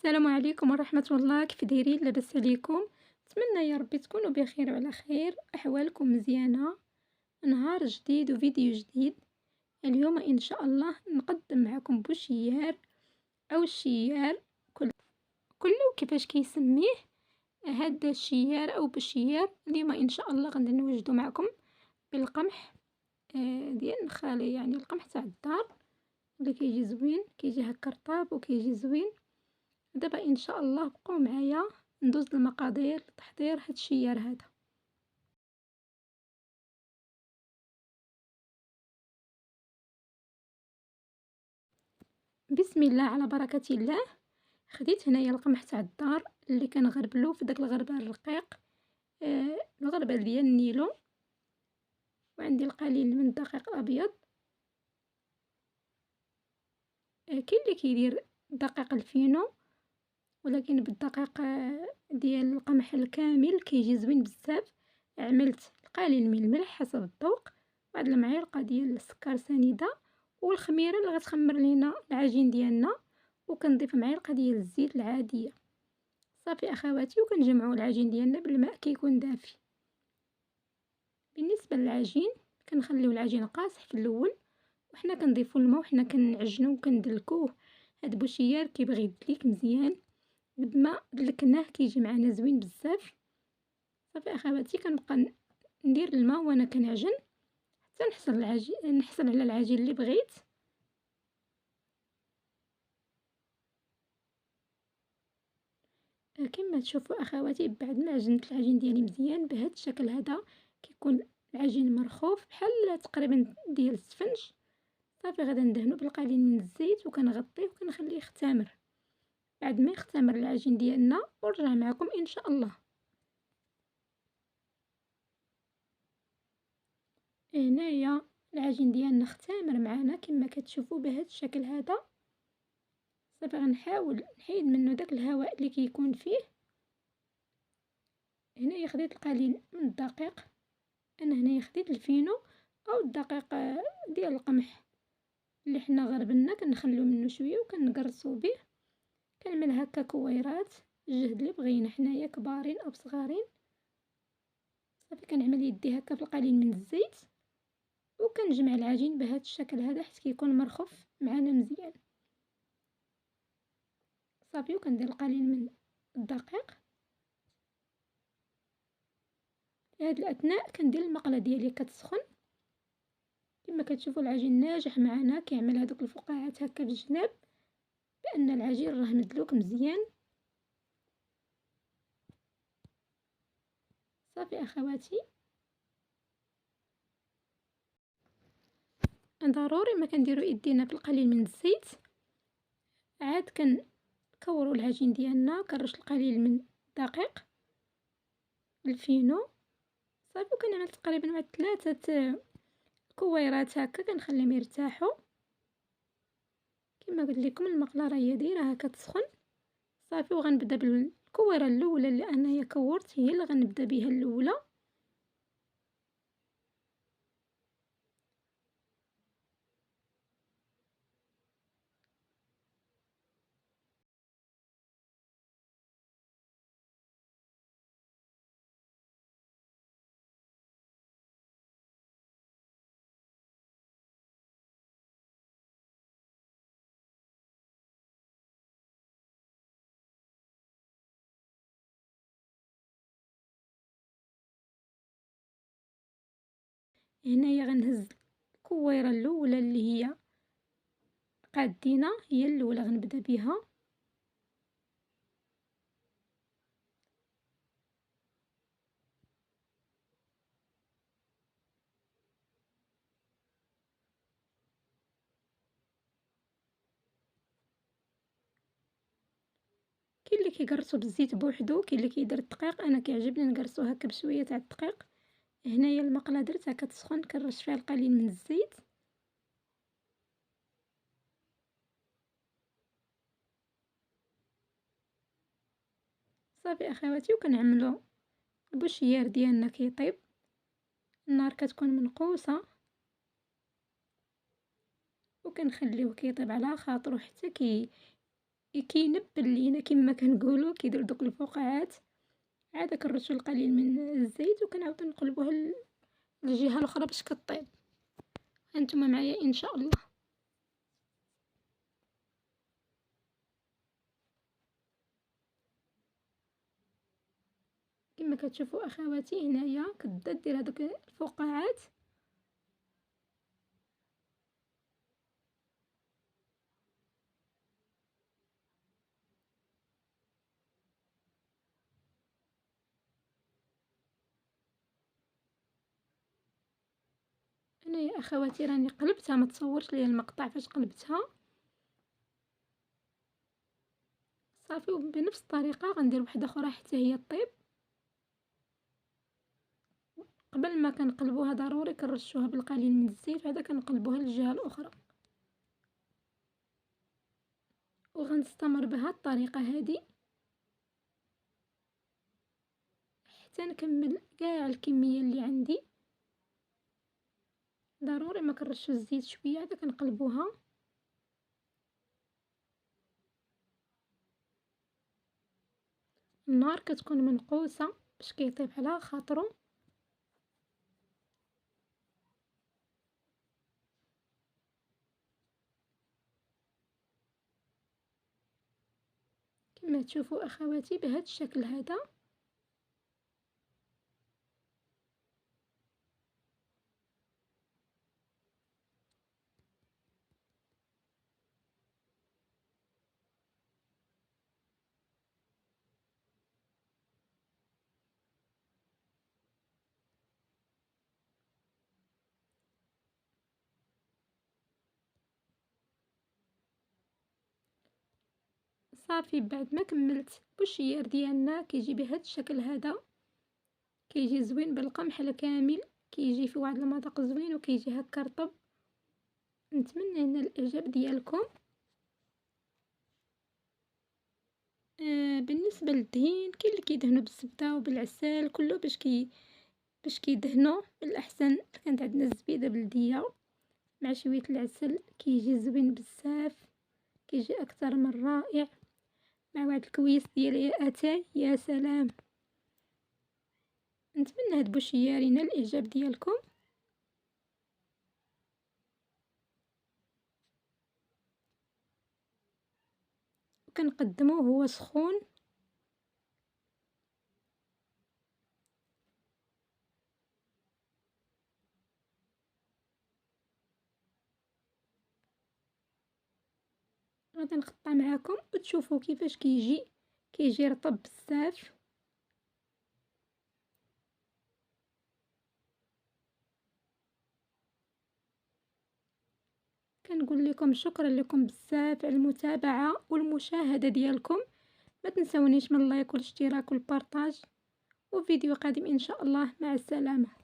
السلام عليكم ورحمة الله، كيف دايرين؟ لاباس عليكم؟ نتمنى يا ربي تكونوا بخير وعلى خير، أحوالكم مزيانة. نهار جديد وفيديو جديد. اليوم إن شاء الله نقدم معكم بوشيار أو الشيار، كل كيفاش كيسميه. هذا الشيار أو بوشيار اليوم إن شاء الله غادي نوجدو معكم بالقمح ديال خالي، يعني القمح تاع الدار اللي كيجي زوين، كيجي هكا رطاب وكيجي زوين. دابا ان شاء الله بقوا معايا ندوز المقادير لتحضير هاد الشيار هذا. بسم الله على بركة الله. خديت هنايا القمح تاع الدار اللي كنغربلو في داك الغربال الرقيق، الغربال ديال النيلون، وعندي القليل من الدقيق الابيض. كاين اللي كيدير دقيق الفينو، ولكن بالدقيق ديال القمح الكامل كيجي زوين بزاف. عملت القليل من الملح حسب الذوق، واحد المعلقه ديال السكر سنيده، والخميره اللي غتخمر لينا العجين ديالنا، وكنضيف معلقه ديال الزيت العاديه. صافي اخواتي، وكنجمعوا العجين ديالنا بالماء كيكون دافي. بالنسبه للعجين كنخليو العجين قاصح في الاول، وحنا كنضيفوا الماء وحنا كنعجنوه وكندلكوه. هاد بوشيار كيبغي يدليك مزيان، بما دلكناه كيجي معنا زوين بزاف. صافي اخواتي، كنبقى ندير الماء وانا كنعجن حتى نحصل على العجين اللي بغيت. كما تشوفوا اخواتي، بعد ما عجنت العجين ديالي مزيان بهذا الشكل هذا، كيكون العجين مرخوف بحال تقريبا ديال السفنج. صافي غادا ندهنو بالقليل من الزيت وكنغطيه وكنخليه يختمر. بعد ما يختمر العجين ديالنا ونرجع معكم ان شاء الله. هنايا العجين ديالنا اختمر معنا كما كتشوفوا بهذا الشكل هذا. صافي غنحاول نحيد منه داك الهواء اللي كيكون فيه. هنايا خديت القليل من الدقيق، انا هنايا خديت الفينو او الدقيق ديال القمح اللي حنا غربلنا، كنخليو منه شويه وكنقرصو به. كنعمل هكا كويرات الجهد اللي بغينا حنايا، كبارين او صغارين. صافي كنعمل يدي هكا في القليل من الزيت، وكنجمع العجين بهذا الشكل هذا حتى كيكون مرخف معنا مزيان. صافي وكندير القليل من الدقيق. في هذه الاثناء كندير المقله ديالي كتسخن. كما كتشوفوا العجين ناجح معنا، كيعمل هذوك الفقاعات هكا في الجناب بان العجين راه مدلوك مزيان. صافي اخواتي، ضروري ما كنديروا ايدينا بالقليل من الزيت. عاد كنكوروا العجين ديالنا، كنرش القليل من الدقيق الفينو. صافي وكنعمل تقريبا واحد 3 كويرات هكا، كنخليهم يرتاحوا. كما قلت لكم المقله راهي دايره كتسخن. صافي وغنبدا بالكويره الاولى اللي انايا كورت، هي اللي غنبدا بها الاولى. هنايا غنهز الكويره الاولى اللي هي قادينا، هي الاولى غنبدا بها. كاين اللي كيقرصو بالزيت بوحدو، كاين اللي كيدير الدقيق. انا كيعجبني نقرصو هكا بشويه تاع الدقيق. هنايا المقله درتها كتسخن، كنرش فيها القليل من الزيت. صافي اخواتي، وكنعملو البوشيار ديالنا كيطيب. النار كتكون منقوصه، وكنخليوه كيطيب على خاطرو حتى كينبّل لينا كيما كنقولو، كيدير دوك الفقاعات، عاد كنرشو القليل من الزيت وكنعاودو نقلبوها للجهة الأخرى باش كطيب، هانتوما معايا إن شاء الله. كما كتشوفوا أخواتي هنايا كتبدا دير هادوك الفقاعات، أنايا أخواتي راني قلبتها، ما تصورش ليا المقطع فاش قلبتها، صافي وبنفس الطريقة غندير وحدة أخرى حتى هي طيب. قبل ما كنقلبوها ضروري كنرشوها بالقليل من الزيت وعاد كنقلبوها للجهة الأخرى، وغنستمر بهاد الطريقة هادي حتى نكمل كاع الكمية اللي عندي. ضروري ما كنرشو الزيت شوية عاد كنقلبوها. النار كتكون منقوسة باش كيطيب على خاطرو. كما تشوفوا أخواتي بهذا الشكل هذا. صافي بعد ما كملت بوشيار ديالنا كيجي بهذا الشكل هذا، كيجي زوين بالقمح الكامل، كيجي في واحد المذاق زوين وكيجي هكا رطب. نتمنى ان الاعجاب ديالكم. بالنسبه للدهين كاين اللي كيدهنوا بالزبده وبالعسل كله باش كيدهنوا. بالاحسن كانت عندنا الزبيده بلديه مع شويه العسل كيجي زوين بزاف، كيجي اكثر من رائع مع واحد الكويس ديال اتاي يا سلام. نتمنى هاد بوشيار ينال الاعجاب ديالكم. وكنقدموه هو سخون. غادي نقطع معاكم وتشوفوا كيفاش كيجي رطب بزاف. كنقول لكم شكرا لكم بزاف على المتابعه والمشاهده ديالكم. ما تنسونيش من اللايك والاشتراك والبارطاج، وفيديو قادم ان شاء الله. مع السلامه.